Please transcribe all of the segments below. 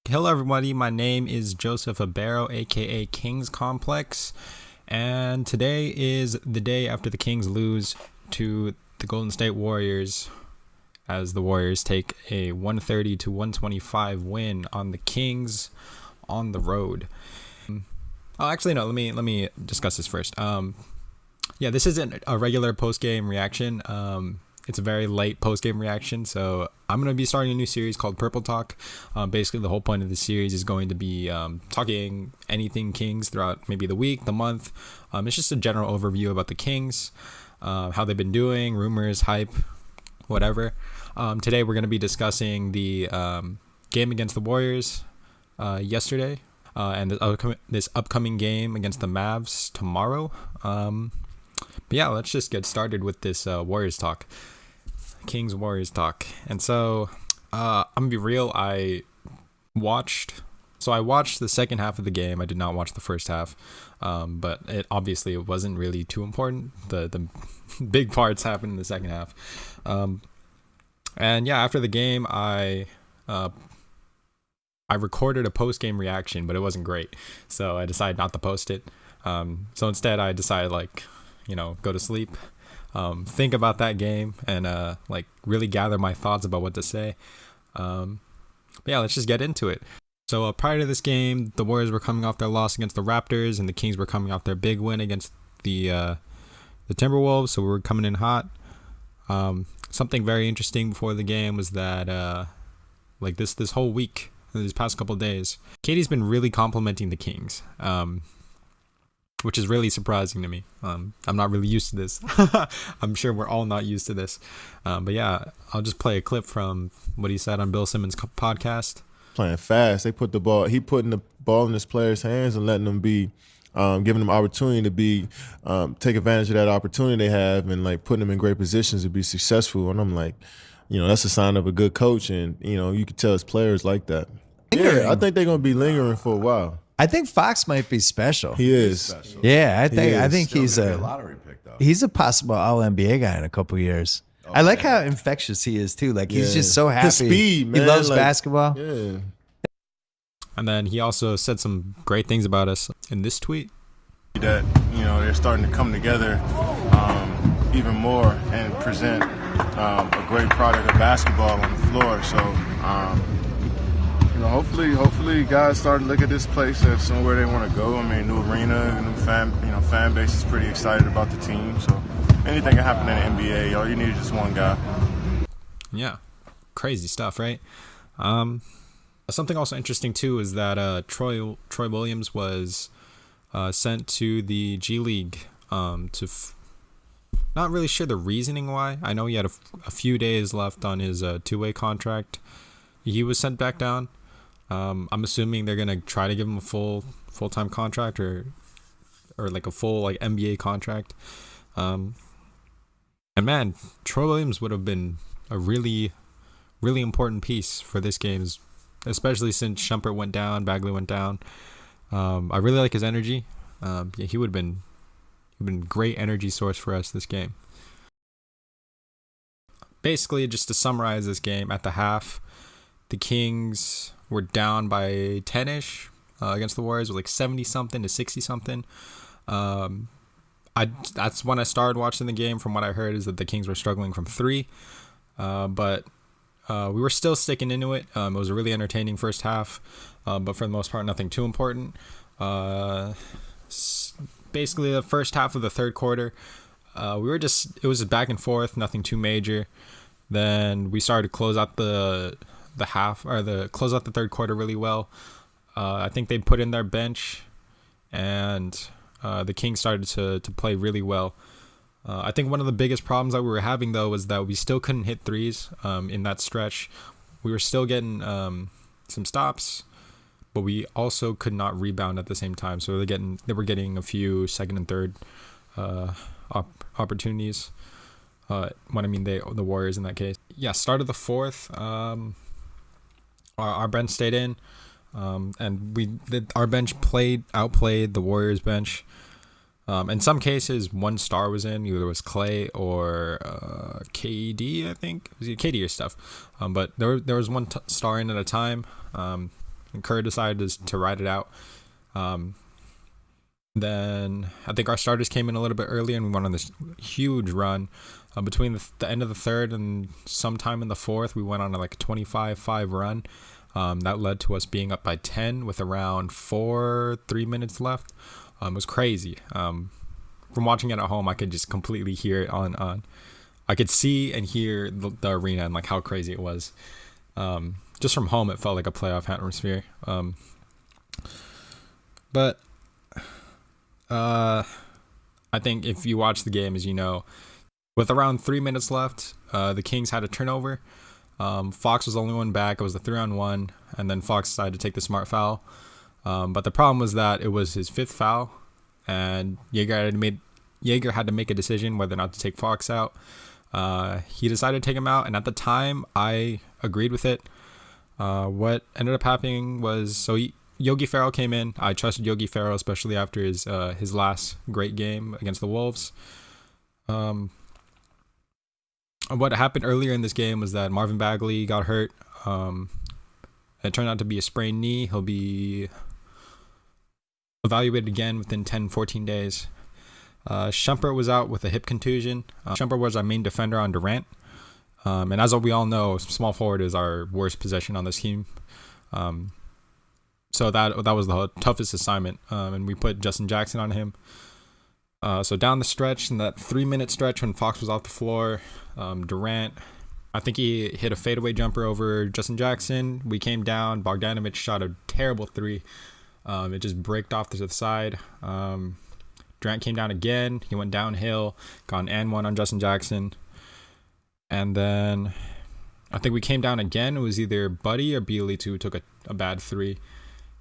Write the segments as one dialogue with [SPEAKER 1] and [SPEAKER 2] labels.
[SPEAKER 1] Hello, everybody. My name is Joseph Abero, aka Kings Complex, and today is the day after the Kings lose to the Golden State Warriors, as the Warriors take a 130 to 125 win on the Kings on the road. Oh, actually, no. Let me discuss this first. This isn't a regular post game reaction. It's a very late post-game reaction, so I'm going to be starting a new series called PurpleTalk. Basically, the whole point of the series is going to be talking anything Kings throughout maybe the week, the month. It's just a general overview about the Kings, how they've been doing, rumors, hype, whatever. Today, we're going to be discussing the game against the Warriors yesterday and this upcoming game against the Mavs tomorrow. But yeah, let's just get started with this Warriors talk. Kings Warriors talk. And so I'm gonna be real, I watched the second half of the game. I did not watch the first half, but it wasn't really too important. The big parts happened in the second half. And yeah, after the game, I recorded a post-game reaction, but it wasn't great, so I decided not to post it. So instead I decided go to sleep, think about that game, and really gather my thoughts about what to say. But yeah, let's just get into it. So prior to this game, the Warriors were coming off their loss against the Raptors, and the Kings were coming off their big win against the Timberwolves. So we were coming in hot. Something very interesting before the game was that this whole week, these past couple of days, Katie's been really complimenting the Kings. Which is really surprising to me. I'm not really used to this. I'm sure we're all not used to this. But yeah, I'll just play a clip from what he said on Bill Simmons' podcast.
[SPEAKER 2] Playing fast. He putting the ball in his players' hands and letting them be, giving them opportunity to be, take advantage of that opportunity they have, and putting them in great positions to be successful. And I'm like, that's a sign of a good coach. And, you can tell his players like that. Yeah, I think they're going to be lingering for a while.
[SPEAKER 3] I think Fox might be special.
[SPEAKER 2] He is.
[SPEAKER 4] Special.
[SPEAKER 3] Yeah, I think he's
[SPEAKER 4] a lottery pick, though.
[SPEAKER 3] He's a possible All NBA guy in a couple years. I like how infectious he is too. He's just so happy.
[SPEAKER 2] His speed, man.
[SPEAKER 3] He loves basketball.
[SPEAKER 2] Yeah.
[SPEAKER 1] And then he also said some great things about us in this tweet.
[SPEAKER 5] That they're starting to come together even more and present a great product of basketball on the floor. So. Hopefully, guys start to look at this place as somewhere they want to go. I mean, new arena, new fan base is pretty excited about the team. So anything can happen in the NBA. All you need is just one guy.
[SPEAKER 1] Yeah, crazy stuff, right? Something also interesting too is that Troy Williams was sent to the G League. Not really sure the reasoning why. I know he had a few days left on his two-way contract. He was sent back down. I'm assuming they're gonna try to give him a full-time contract or a full NBA contract. And man, Troy Williams would have been a really, really important piece for this game, especially since Shumpert went down, Bagley went down. I really like his energy. He would have been great energy source for us this game. Basically, just to summarize this game, at the half, the Kings were down by 10-ish against the Warriors with 70-something to 60-something. That's when I started watching the game. From what I heard is that the Kings were struggling from three. But we were still sticking into it. It was a really entertaining first half. But for the most part, nothing too important. Basically, the first half of the third quarter, it was back and forth, nothing too major. Then we started to close out the third quarter really well. I think they put in their bench, and the Kings started to play really well. I think one of the biggest problems that we were having, though, was that we still couldn't hit threes in that stretch. We were still getting some stops, but we also could not rebound at the same time. So they were getting a few second and third opportunities. When I mean the Warriors in that case. Yeah, start of the fourth. Our bench stayed in, and our bench outplayed the Warriors bench. In some cases, one star was in. Either it was Clay or KD, I think. It was KD or stuff. But there was one star in at a time. and Kerr decided to ride it out. Then I think our starters came in a little bit earlier, and we went on this huge run. Between the end of the third and sometime in the fourth, we went on like a 25-5 run. That led to us being up by 10 with around 3 minutes left. It was crazy. From watching it at home, I could just completely hear it on. I could see and hear the arena and like how crazy it was. Just from home, it felt like a playoff atmosphere. But I think if you watch the game, as you know, with around 3 minutes left, the Kings had a turnover. Fox was the only one back. It was the 3-on-1, and then Fox decided to take the smart foul. But the problem was that it was his 5th foul, and Jaeger had to make a decision whether or not to take Fox out. He decided to take him out, and at the time, I agreed with it. What ended up happening was, Yogi Ferrell came in. I trusted Yogi Ferrell, especially after his last great game against the Wolves. What happened earlier in this game was that Marvin Bagley got hurt. It turned out to be a sprained knee. He'll be evaluated again within 10-14 days. Shumpert was out with a hip contusion. Shumpert was our main defender on Durant. And as we all know, small forward is our worst possession on this team. So that was the toughest assignment. And we put Justin Jackson on him. So down the stretch, in that 3-minute stretch when Fox was off the floor, Durant, I think he hit a fadeaway jumper over Justin Jackson. We came down. Bogdanovic shot a terrible 3. It just braked off to the side. Durant came down again. He went downhill, got an and one on Justin Jackson. And then I think we came down again. It was either Buddy or Bjelica who took a bad 3.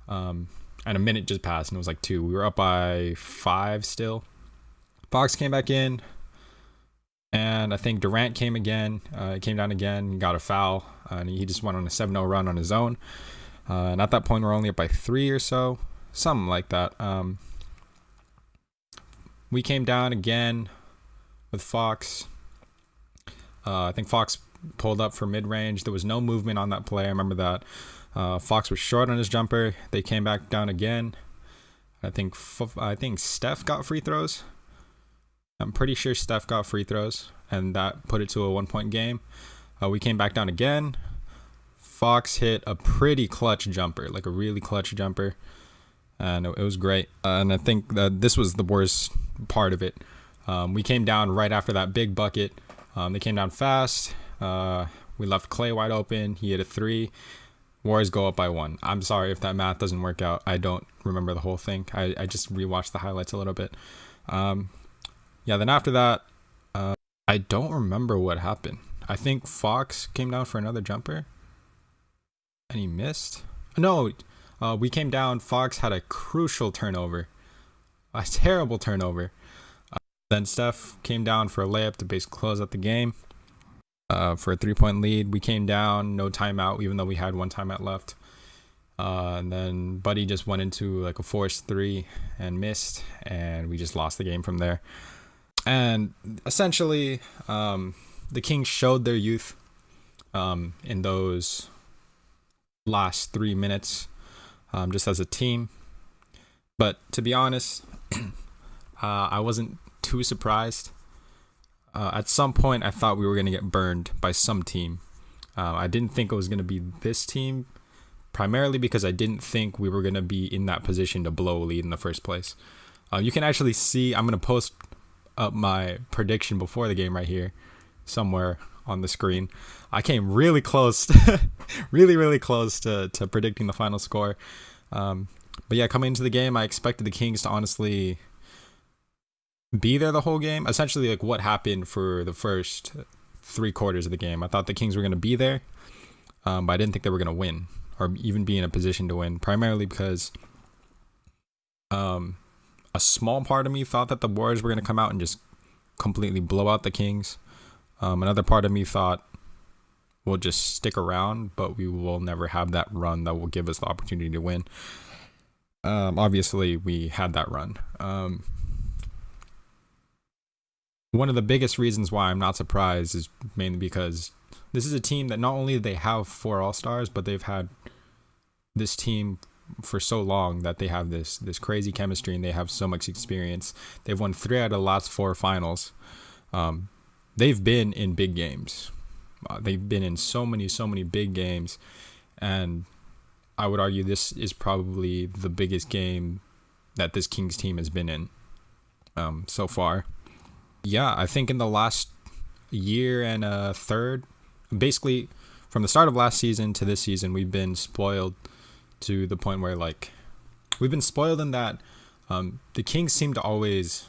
[SPEAKER 1] And a minute just passed, and it was like 2. We were up by 5 still. Fox came back in, and I think Durant came again. Came down again, got a foul, and he just went on a 7-0 run on his own. And at that point, we're only up by 3 or so, something like that. We came down again with Fox. I think Fox pulled up for mid-range. There was no movement on that play. I remember that. Fox was short on his jumper. They came back down again. I think Steph got free throws. I'm pretty sure Steph got free throws, and that put it to a 1-point game. We came back down again. Fox hit a pretty clutch jumper, like a really clutch jumper, and it was great. And I think that this was the worst part of it. We came down right after that big bucket. They came down fast. We left Clay wide open. He hit a 3. Warriors go up by 1. I'm sorry if that math doesn't work out. I don't remember the whole thing. I just rewatched the highlights a little bit. Then after that, I don't remember what happened. I think Fox came down for another jumper, and he missed. No, we came down. Fox had a crucial turnover, a terrible turnover. Then Steph came down for a layup to basically close out the game. For a 3-point lead. We came down, no timeout, even though we had 1 timeout left. And then Buddy just went into like a forced 3 and missed, and we just lost the game from there. And essentially, the Kings showed their youth in those last 3 minutes, just as a team. But to be honest, I wasn't too surprised. At some point, I thought we were going to get burned by some team. I didn't think it was going to be this team, primarily because I didn't think we were going to be in that position to blow a lead in the first place. You can actually see, I'm going to post up my prediction before the game right here, somewhere on the screen. I came really close, really close to predicting the final score. But yeah, coming into the game, I expected the Kings to honestly be there the whole game. Essentially, like what happened for the first 3 quarters of the game. I thought the Kings were going to be there, but I didn't think they were going to win or even be in a position to win, primarily because a small part of me thought that the Warriors were going to come out and just completely blow out the Kings. Another part of me thought we'll just stick around, but we will never have that run that will give us the opportunity to win. Obviously, we had that run. One of the biggest reasons why I'm not surprised is mainly because this is a team that not only they have 4 All-Stars, but they've had this team for so long that they have this crazy chemistry and they have so much experience. They've won 3 out of the last 4 finals. They've been in big games. They've been in so many big games, and I would argue this is probably the biggest game that this Kings team has been in so far. Yeah, I think in the last year and a third, basically from the start of last season to this season, we've been spoiled to the point where, like, we've been spoiled in that the Kings seem to always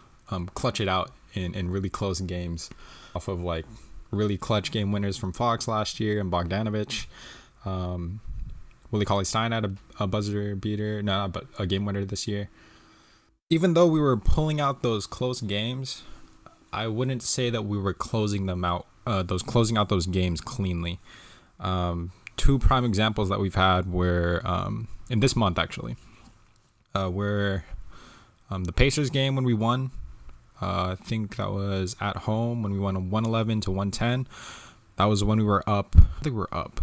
[SPEAKER 1] clutch it out in really close games off of, like, really clutch game winners from Fox last year and Bogdanovic. Willie Cauley-Stein had a buzzer beater, but a game winner this year. Even though we were pulling out those close games, I wouldn't say that we were closing them out, closing out those games cleanly. 2 prime examples that we've had were in this month, actually, were the Pacers game when we won. I think that was at home when we won 111 to 110. That was when we were up. I think we were up.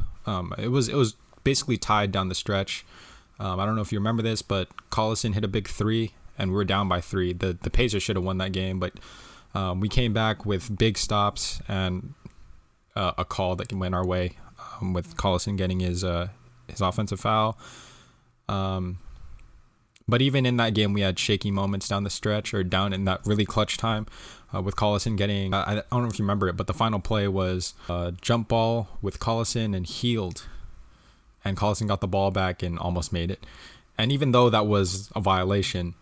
[SPEAKER 1] It was basically tied down the stretch. I don't know if you remember this, but Collison hit a big 3, and we were down by 3. The Pacers should have won that game, but we came back with big stops and a call that went our way, with Collison getting his offensive foul. But even in that game, we had shaky moments down the stretch, or down in that really clutch time, with Collison getting, I don't know if you remember it, but the final play was a jump ball with Collison and healed. And Collison got the ball back and almost made it. And even though that was a violation,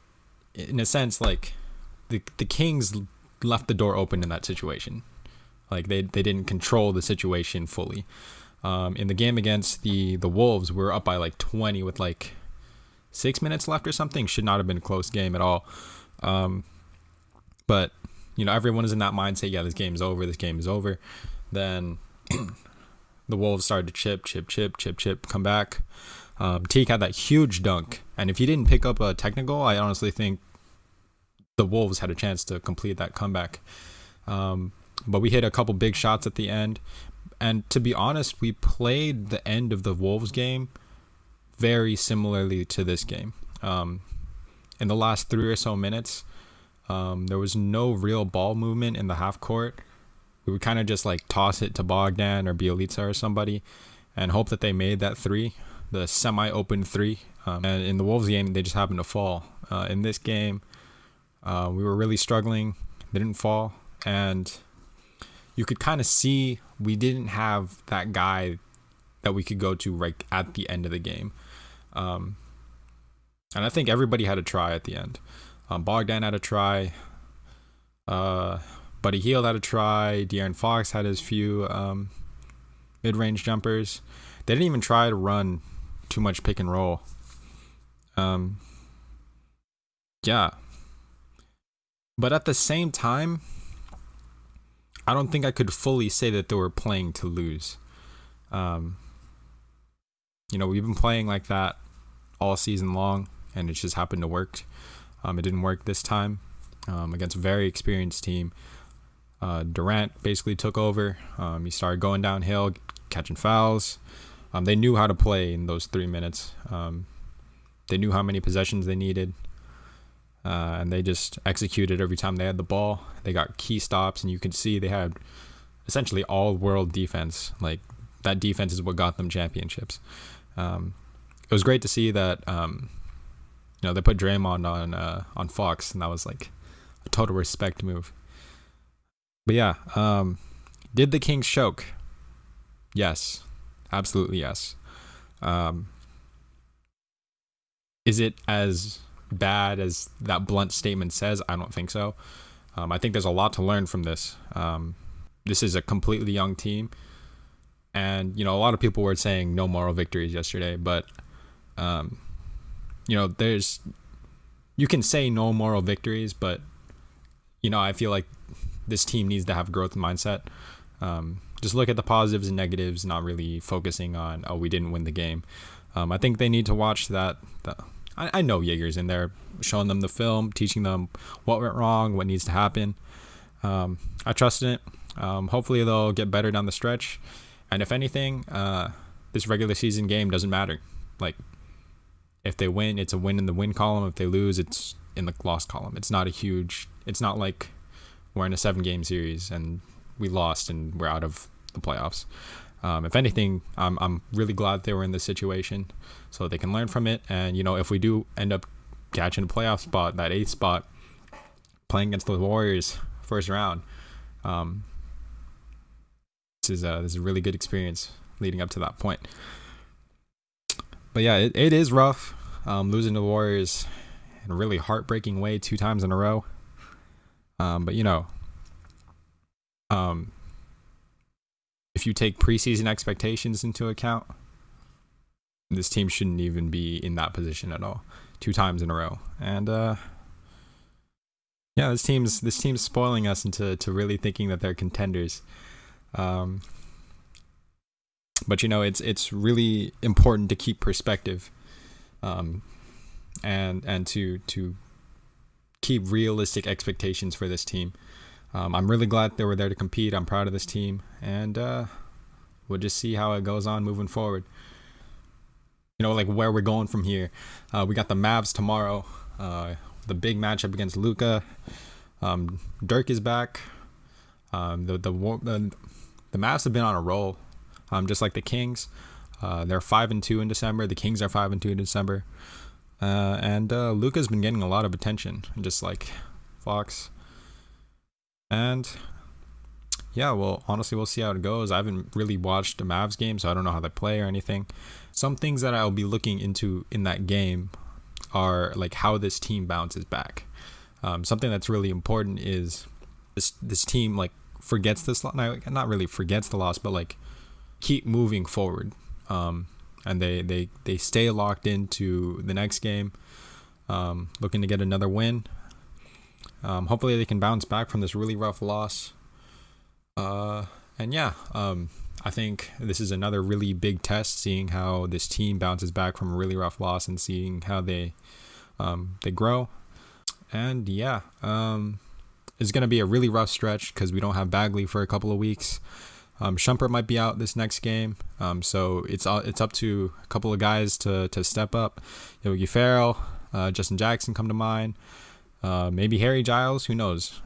[SPEAKER 1] in a sense, like, the Kings left the door open in that situation. Like, they didn't control the situation fully. In the game against the Wolves, we were up by like 20 with like 6 minutes left or something. Should not have been a close game at all. But, you know, everyone is in that mindset, yeah, this game is over. Then the Wolves started to chip, come back. Teague had that huge dunk. And if he didn't pick up a technical, I honestly think the Wolves had a chance to complete that comeback. But we hit a couple big shots at the end. And to be honest, we played the end of the Wolves game very similarly to this game. In the last 3 or so minutes, there was no real ball movement in the half court. We would kind of just like toss it to Bogdan or Bielitsa or somebody and hope that they made that 3, the semi-open 3. And in the Wolves game, they just happened to fall. In this game, we were really struggling. They didn't fall. And you could kind of see we didn't have that guy that we could go to right at the end of the game. And I think everybody had a try at the end. Bogdan had a try. Buddy Hield had a try. De'Aaron Fox had his few mid-range jumpers. They didn't even try to run too much pick and roll. Yeah. But at the same time, I don't think I could fully say that they were playing to lose. You know, we've been playing like that all season long, and it just happened to work. It didn't work this time against a very experienced team. Durant basically took over. He started going downhill, catching fouls. They knew how to play in those 3 minutes. They knew how many possessions they needed. And they just executed every time they had the ball. They got key stops, and you could see they had essentially all-world defense. Like, that defense is what got them championships. It was great to see that, you know, they put Draymond on Fox, and that was like a total respect move. But yeah, did the Kings choke? Yes, absolutely yes. Is it as bad as that blunt statement says? I don't think so. I think there's a lot to learn from this. This is a completely young team, and you know, a lot of people were saying no moral victories yesterday, but you know, you can say no moral victories, but you know, I feel like this team needs to have a growth mindset. Just look at the positives and negatives, not really focusing on, oh, we didn't win the game. I think they need to watch that. I know Jaeger's in there showing them the film, teaching them what went wrong, what needs to happen. I trust in it. Hopefully they'll get better down the stretch. And if anything, this regular season game doesn't matter. Like, If they win, it's a win in the win column. If they lose, it's in the loss column. It's not like we're in a 7-game series and we lost and we're out of the playoffs. If anything, I'm really glad they were in this situation so they can learn from it. And, if we do end up catching a playoff spot, that 8th spot, playing against the Warriors first round, this is a really good experience leading up to that point. But yeah, it is rough losing to the Warriors in a really heartbreaking way 2 times in a row. But if you take preseason expectations into account, this team shouldn't even be in that position at all 2 times in a row. And this team's spoiling us into really thinking that they're contenders. But it's really important to keep perspective, and to keep realistic expectations for this team. I'm really glad they were there to compete. I'm proud of this team, and we'll just see how it goes on moving forward. Like where we're going from here. We got the Mavs tomorrow, the big matchup against Luka. Dirk is back. The Mavs have been on a roll, just like the Kings. They're 5-2 in December. The Kings are 5-2 in December. And Luka's been getting a lot of attention, just like Fox. And yeah, well, honestly, we'll see how it goes. I haven't really watched a Mavs game, so I don't know how they play or anything. Some things that I'll be looking into in that game are like how this team bounces back. Something that's really important is this team like forgets this, not really forgets the loss, but like keep moving forward. And they stay locked into the next game, looking to get another win. Hopefully they can bounce back from this really rough loss. I think this is another really big test, seeing how this team bounces back from a really rough loss and seeing how they grow. And it's going to be a really rough stretch because we don't have Bagley for a couple of weeks. Shumpert might be out this next game, so it's up to a couple of guys to step up. Yogi Ferrell, Justin Jackson come to mind. Maybe Harry Giles, who knows?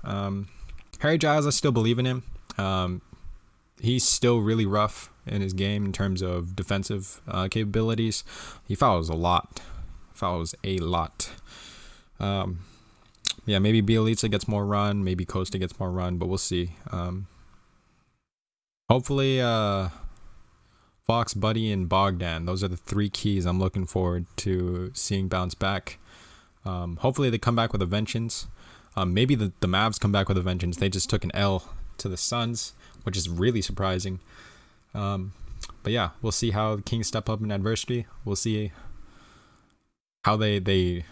[SPEAKER 1] Harry Giles, I still believe in him. He's still really rough in his game in terms of defensive capabilities. He fouls a lot. Maybe Bielitsa gets more run, maybe Costa gets more run, but we'll see. Hopefully, Fox, Buddy, and Bogdan, those are the 3 keys I'm looking forward to seeing bounce back. Hopefully they come back with a vengeance. Maybe the Mavs come back with a vengeance. They just took an L to the Suns, which is really surprising. But yeah, we'll see how the Kings step up in adversity. We'll see how they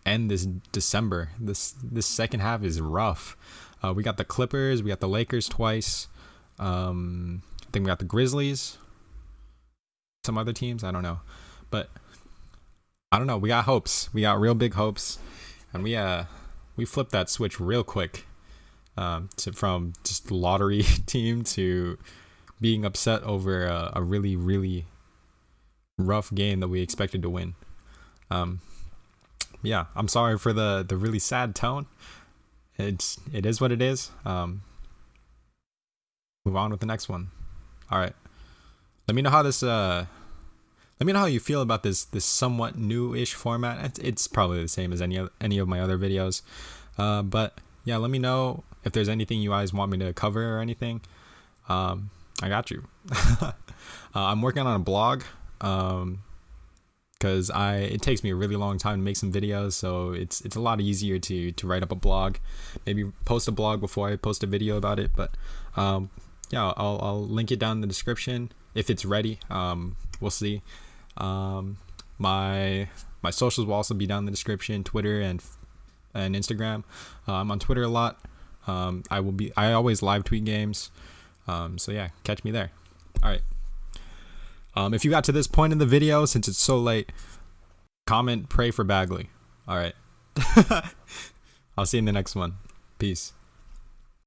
[SPEAKER 1] end this December. This second half is rough. We got the Clippers, we got the Lakers twice. I think we got the Grizzlies, some other teams, I don't know. But I don't know, we got hopes. We got real big hopes. And we flipped that switch real quick. From just lottery team to being upset over a really, really rough game that we expected to win. I'm sorry for the really sad tone. It is what it is. Move on with the next one. All right. Let me know how you feel about this somewhat new-ish format. It's probably the same as any of my other videos. But yeah, let me know if there's anything you guys want me to cover or anything. I got you. I'm working on a blog. Because it takes me a really long time to make some videos, so it's a lot easier to write up a blog. Maybe post a blog before I post a video about it, but I'll link it down in the description if it's ready. We'll see. My socials will also be down in the description: Twitter and Instagram. I'm on Twitter a lot. I always live tweet games. So yeah, catch me there. All right. If you got to this point in the video, since it's so late, comment, pray for Bagley. All right. I'll see you in the next one. Peace.